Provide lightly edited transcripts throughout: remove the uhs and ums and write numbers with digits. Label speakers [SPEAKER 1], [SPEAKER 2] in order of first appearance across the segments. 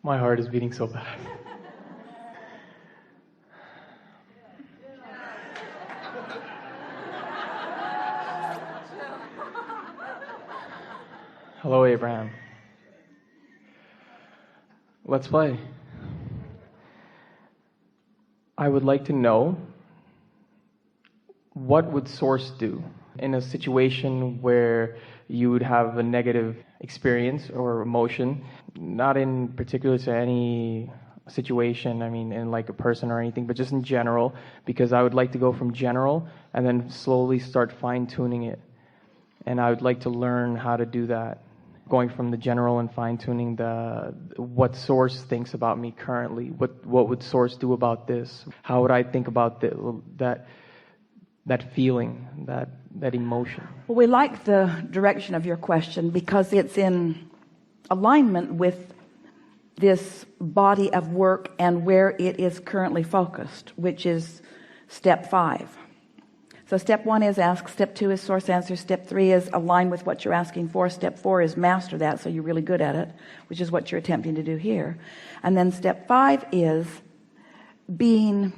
[SPEAKER 1] My heart is beating so bad. Hello, Abraham. Let's play. I would like to know, what would Source do in a situation where you would have a negative experience or emotion, not in particular to any situation, I mean in like a person or anything, but just in general, because I would like to go from general and then slowly start fine-tuning it. And I would like to learn how to do that, going from the general and fine-tuning what Source thinks about me currently. What would Source do about this? How would I think about that feeling, that emotion?
[SPEAKER 2] Well, we like the direction of your question because it's in alignment with this body of work and where it is currently focused, which is step 5. So step 1 is ask, step 2 is source answer, step 3 is align with what you're asking for, step 4 is master that so you're really good at it, which is what you're attempting to do here. And then step 5 is being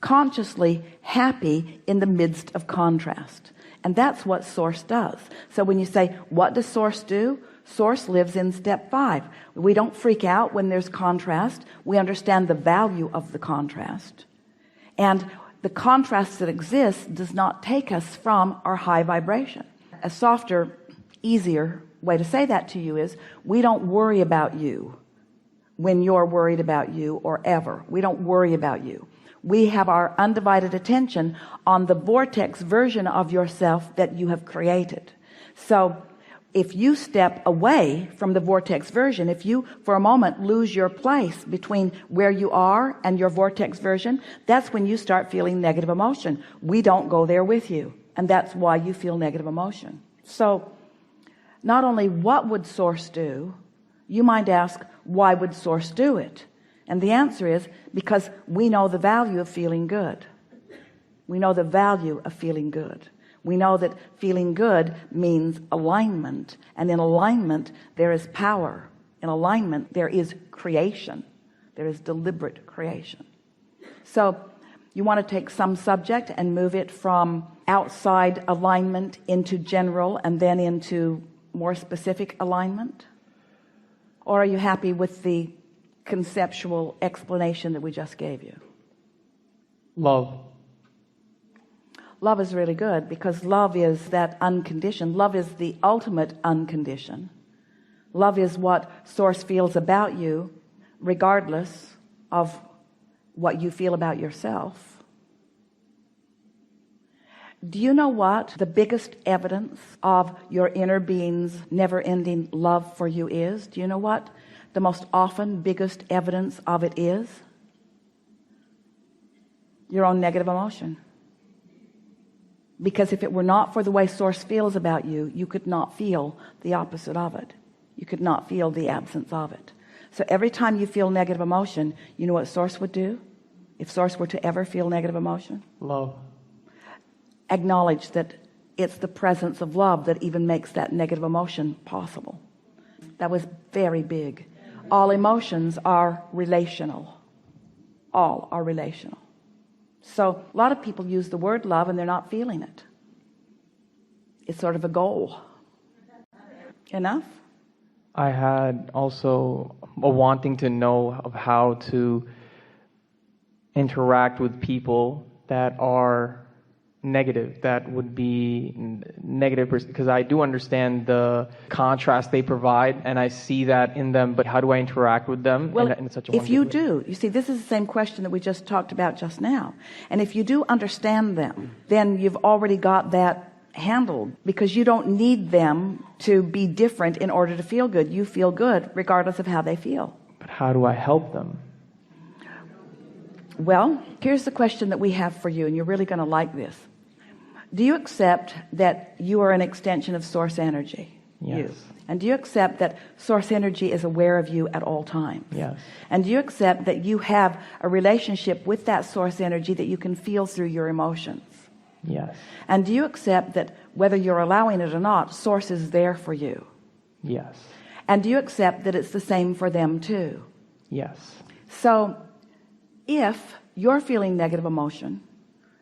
[SPEAKER 2] consciously happy in the midst of contrast. And that's what Source does. So when you say, what does Source do? Source lives in step 5. We don't freak out when there's contrast. We understand the value of the contrast. And the contrast that exists does not take us from our high vibration. A softer, easier way to say that to you is, we don't worry about you when you're worried about you, or ever. We don't worry about you. We have our undivided attention on the vortex version of yourself that you have created. So if you step away from the vortex version, if you for a moment lose your place between where you are and your vortex version, that's when you start feeling negative emotion. We don't go there with you, and that's why you feel negative emotion. So not only what would Source do, you might ask, why would Source do it? And the answer is because we know the value of feeling good. We know the value of feeling good. We know that feeling good means alignment, and in alignment there is power. In alignment there is creation. There is deliberate creation. So you want to take some subject and move it from outside alignment into general and then into more specific alignment? Or are you happy with the conceptual explanation that we just gave you?
[SPEAKER 1] Love.
[SPEAKER 2] Love is really good because love is that unconditioned. Love is the ultimate unconditioned. Love is what Source feels about you regardless of what you feel about yourself. Do you know what the biggest evidence of your inner being's never-ending love for you is? Do you know what the most often biggest evidence of it is? Your own negative emotion. Because if it were not for the way Source feels about you, you could not feel the opposite of it. You could not feel the absence of it. So every time you feel negative emotion, you know what Source would do? If Source were to ever feel negative emotion?
[SPEAKER 1] Love.
[SPEAKER 2] Acknowledge that it's the presence of love that even makes that negative emotion possible. That was very big. All emotions are relational. All are relational. So a lot of people use the word love and they're not feeling it. It's sort of a goal. Enough?
[SPEAKER 1] I had also a wanting to know of how to interact with people that are negative, that would be negative, because I do understand the contrast they provide and I see that in them, but how do I interact with them in such a
[SPEAKER 2] if you
[SPEAKER 1] way?
[SPEAKER 2] do, you see, this is the same question that we just talked about just now, and if you do understand them, then you've already got that handled, because you don't need them to be different in order to feel good. You feel good regardless of how they feel.
[SPEAKER 1] But how do I help them?
[SPEAKER 2] Well, here's the question that we have for you, and you're really going to like this. Do you accept that you are an extension of Source energy?
[SPEAKER 1] Yes.
[SPEAKER 2] You. And do you accept that Source energy is aware of you at all times?
[SPEAKER 1] Yes.
[SPEAKER 2] And do you accept that you have a relationship with that Source energy that you can feel through your emotions?
[SPEAKER 1] Yes.
[SPEAKER 2] And do you accept that whether you're allowing it or not, Source is there for you?
[SPEAKER 1] Yes.
[SPEAKER 2] And do you accept that it's the same for them too?
[SPEAKER 1] Yes.
[SPEAKER 2] So if you're feeling negative emotion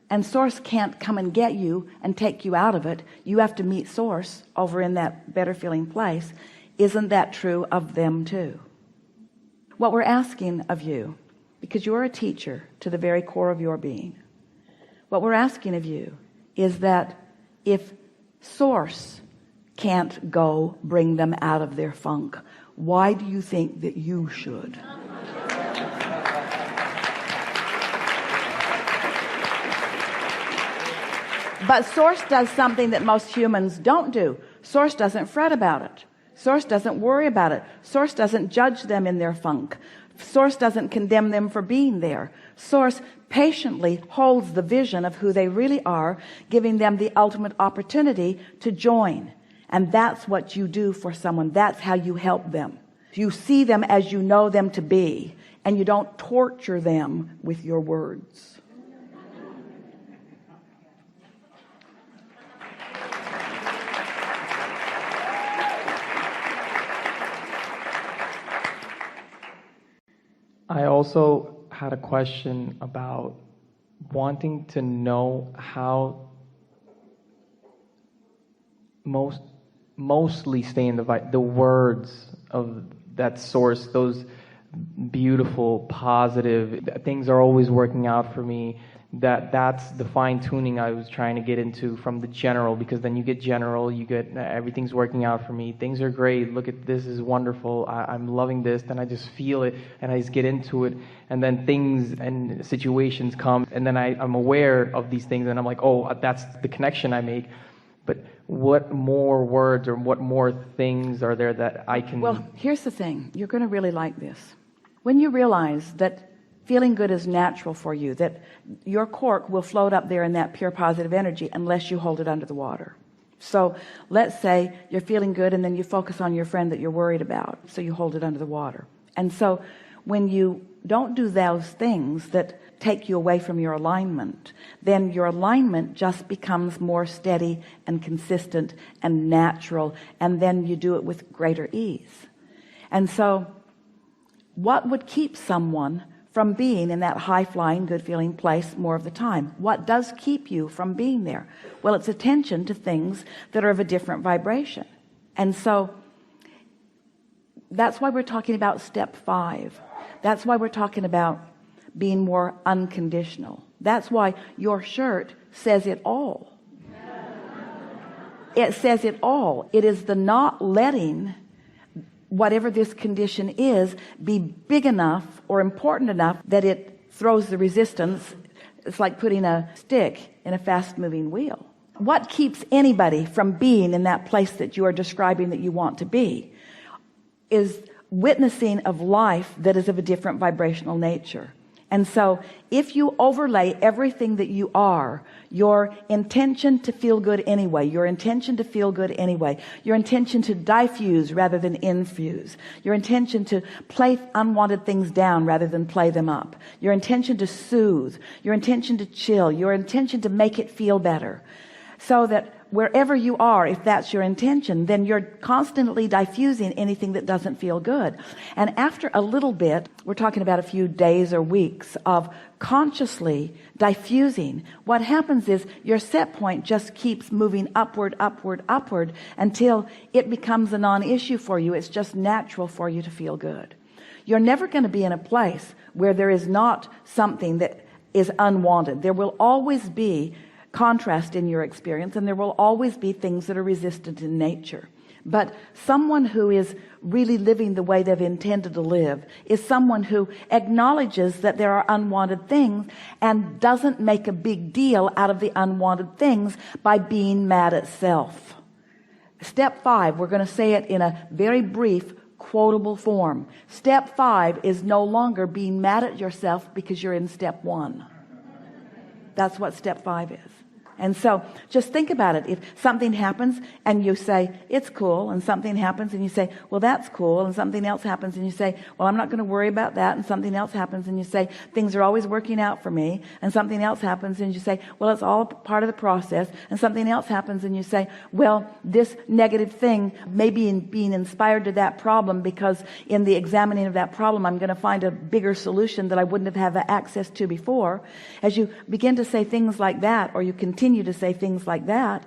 [SPEAKER 2] and source can't come and get you and take you out of it, you have to meet source over in that better feeling place. Isn't that true of them too? What we're asking of you, because you're a teacher to the very core of your being, what we're asking of you is that if source can't go bring them out of their funk, why do you think that you should? But source does something that most humans don't do. Source doesn't fret about it. Source doesn't worry about it. Source doesn't judge them in their funk. Source doesn't condemn them for being there. Source patiently holds the vision of who they really are, giving them the ultimate opportunity to join. And that's what you do for someone. That's how you help them. You see them as you know them to be, and you don't torture them with your words.
[SPEAKER 1] I also had a question about wanting to know how mostly stay in the words of that source. Those beautiful, positive things are always working out for me. That's the fine tuning I was trying to get into from the general, because then you get general, you get everything's working out for me, things are great, look at this is wonderful, I'm loving this, then I just feel it and I just get into it, and then things and situations come, and then I'm aware of these things and I'm like, oh, that's the connection I make. But what more words or what more things are there that I can...
[SPEAKER 2] Well, here's the thing, you're going to really like this. When you realize that feeling good is natural for you, that your cork will float up there in that pure positive energy unless you hold it under the water. So let's say you're feeling good and then you focus on your friend that you're worried about, so you hold it under the water. And so when you don't do those things that take you away from your alignment, then your alignment just becomes more steady and consistent and natural, and then you do it with greater ease. And so what would keep someone from being in that high-flying, good-feeling place more of the time? What does keep you from being there? Well, it's attention to things that are of a different vibration. And so that's why we're talking about step 5. That's why we're talking about being more unconditional. That's why your shirt says it all. It says it all. It is the not letting whatever this condition is be big enough or important enough that it throws the resistance. It's like putting a stick in a fast-moving wheel. What keeps anybody from being in that place that you are describing that you want to be is witnessing of life that is of a different vibrational nature. And so if you overlay everything that you are, your intention to feel good anyway, your intention to feel good anyway, your intention to diffuse rather than infuse, your intention to play unwanted things down rather than play them up, your intention to soothe, your intention to chill, your intention to make it feel better, so that wherever you are, if that's your intention, then you're constantly diffusing anything that doesn't feel good. And after a little bit, we're talking about a few days or weeks of consciously diffusing, what happens is your set point just keeps moving upward, upward, upward until it becomes a non-issue for you. It's just natural for you to feel good. You're never going to be in a place where there is not something that is unwanted. There will always be contrast in your experience, and there will always be things that are resistant in nature. But someone who is really living the way they've intended to live is someone who acknowledges that there are unwanted things and doesn't make a big deal out of the unwanted things by being mad at self. Step 5, we're going to say it in a very brief quotable form. Step 5 is no longer being mad at yourself because you're in step 1. That's what step 5 is. And so just think about it. If something happens and you say, it's cool, and something happens and you say, well, that's cool, and something else happens and you say, well, I'm not going to worry about that, and something else happens and you say, things are always working out for me, and something else happens and you say, well, it's all part of the process, and something else happens and you say, well, this negative thing may be being inspired to that problem, because in the examining of that problem, I'm going to find a bigger solution that I wouldn't have had access to before. As you begin to say things like that, or you continue to say things like that,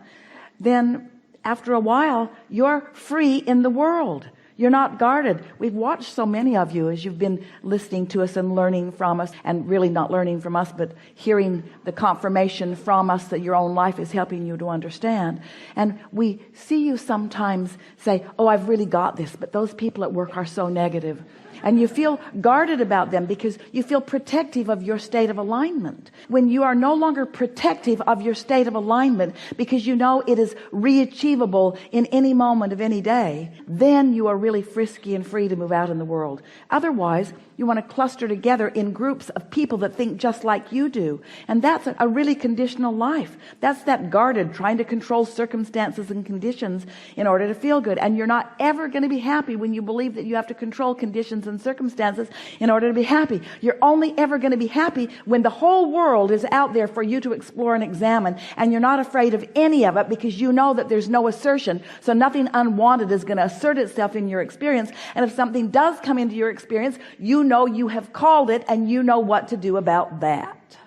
[SPEAKER 2] then after a while you're free in the world. You're not guarded. We've watched so many of you as you've been listening to us and learning from us, and really not learning from us, but hearing the confirmation from us that your own life is helping you to understand. And we see you sometimes say, oh, I've really got this, but those people at work are so negative. And you feel guarded about them because you feel protective of your state of alignment. When you are no longer protective of your state of alignment because you know it is reachievable in any moment of any day, then you are really frisky and free to move out in the world. Otherwise, you want to cluster together in groups of people that think just like you do. And that's a really conditional life. That's that guarded, trying to control circumstances and conditions in order to feel good. And you're not ever going to be happy when you believe that you have to control conditions and circumstances in order to be happy. You're only ever going to be happy when the whole world is out there for you to explore and examine, and you're not afraid of any of it because you know that there's no assertion. So nothing unwanted is going to assert itself in your experience. And if something does come into your experience, you know you have called it, and you know what to do about that.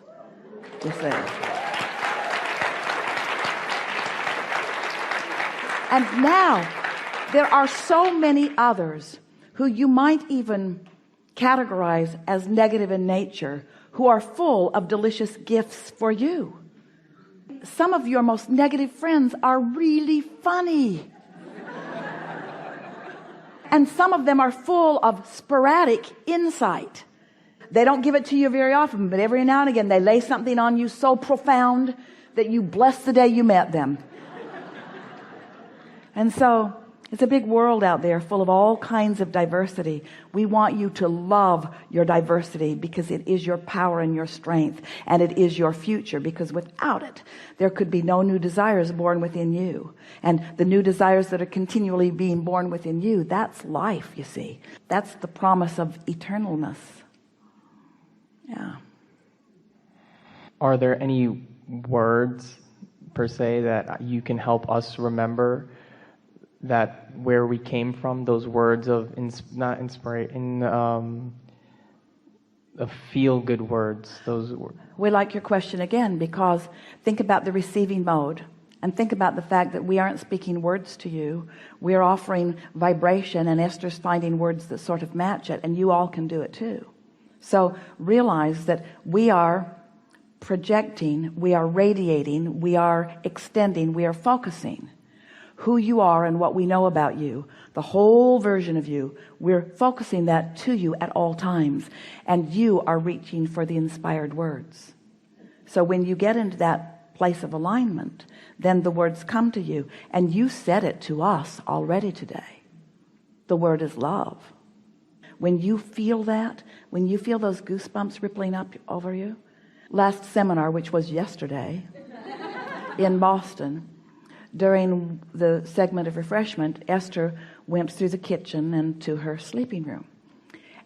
[SPEAKER 2] Just saying. And now there are so many others who you might even categorize as negative in nature, who are full of delicious gifts for you. Some of your most negative friends are really funny. And some of them are full of sporadic insight. They don't give it to you very often, but every now and again they lay something on you so profound that you bless the day you met them. And so it's a big world out there full of all kinds of diversity. We want you to love your diversity because it is your power and your strength, and it is your future, because without it there could be no new desires born within you. And the new desires that are continually being born within you, that's life, you see. That's the promise of eternalness. Yeah.
[SPEAKER 1] Are there any words per se that you can help us remember, that where we came from, those words of not inspiration, of feel-good words, those words?
[SPEAKER 2] We like your question again, because think about the receiving mode, and think about the fact that we aren't speaking words to you. We're offering vibration, and Esther's finding words that sort of match it, and you all can do it too. So realize that we are projecting, we are radiating, we are extending, we are focusing who you are and what we know about you, the whole version of you. We're focusing that to you at all times, and you are reaching for the inspired words. So when you get into that place of alignment, then the words come to you, and you said it to us already today. The word is love. When you feel that, when you feel those goosebumps rippling up over you, last seminar, which was yesterday in Boston, during the segment of refreshment, Esther went through the kitchen and to her sleeping room.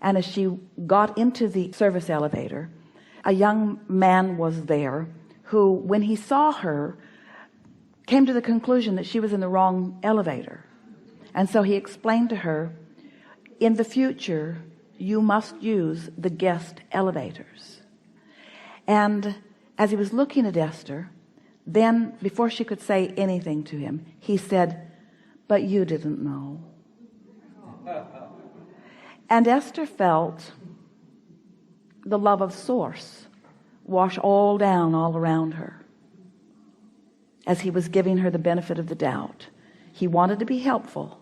[SPEAKER 2] And as she got into the service elevator, a young man was there who, when he saw her, came to the conclusion that she was in the wrong elevator. And so he explained to her, in the future, you must use the guest elevators. And as he was looking at Esther, then, before she could say anything to him, he said, but you didn't know. And Esther felt the love of Source wash all down all around her as he was giving her the benefit of the doubt. He wanted to be helpful,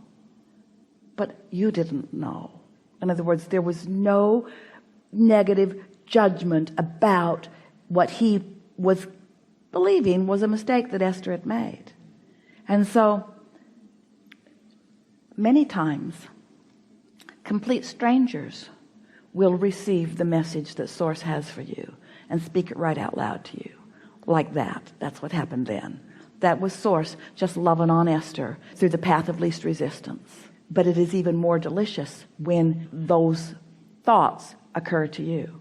[SPEAKER 2] but you didn't know. In other words, there was no negative judgment about what he was believing was a mistake that Esther had made. And so many times complete strangers will receive the message that Source has for you and speak it right out loud to you. like that. That's what happened then. That was Source just loving on Esther through the path of least resistance. But it is even more delicious when those thoughts occur to you.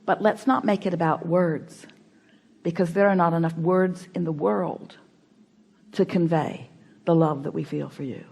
[SPEAKER 2] But let's not make it about words, because there are not enough words in the world to convey the love that we feel for you.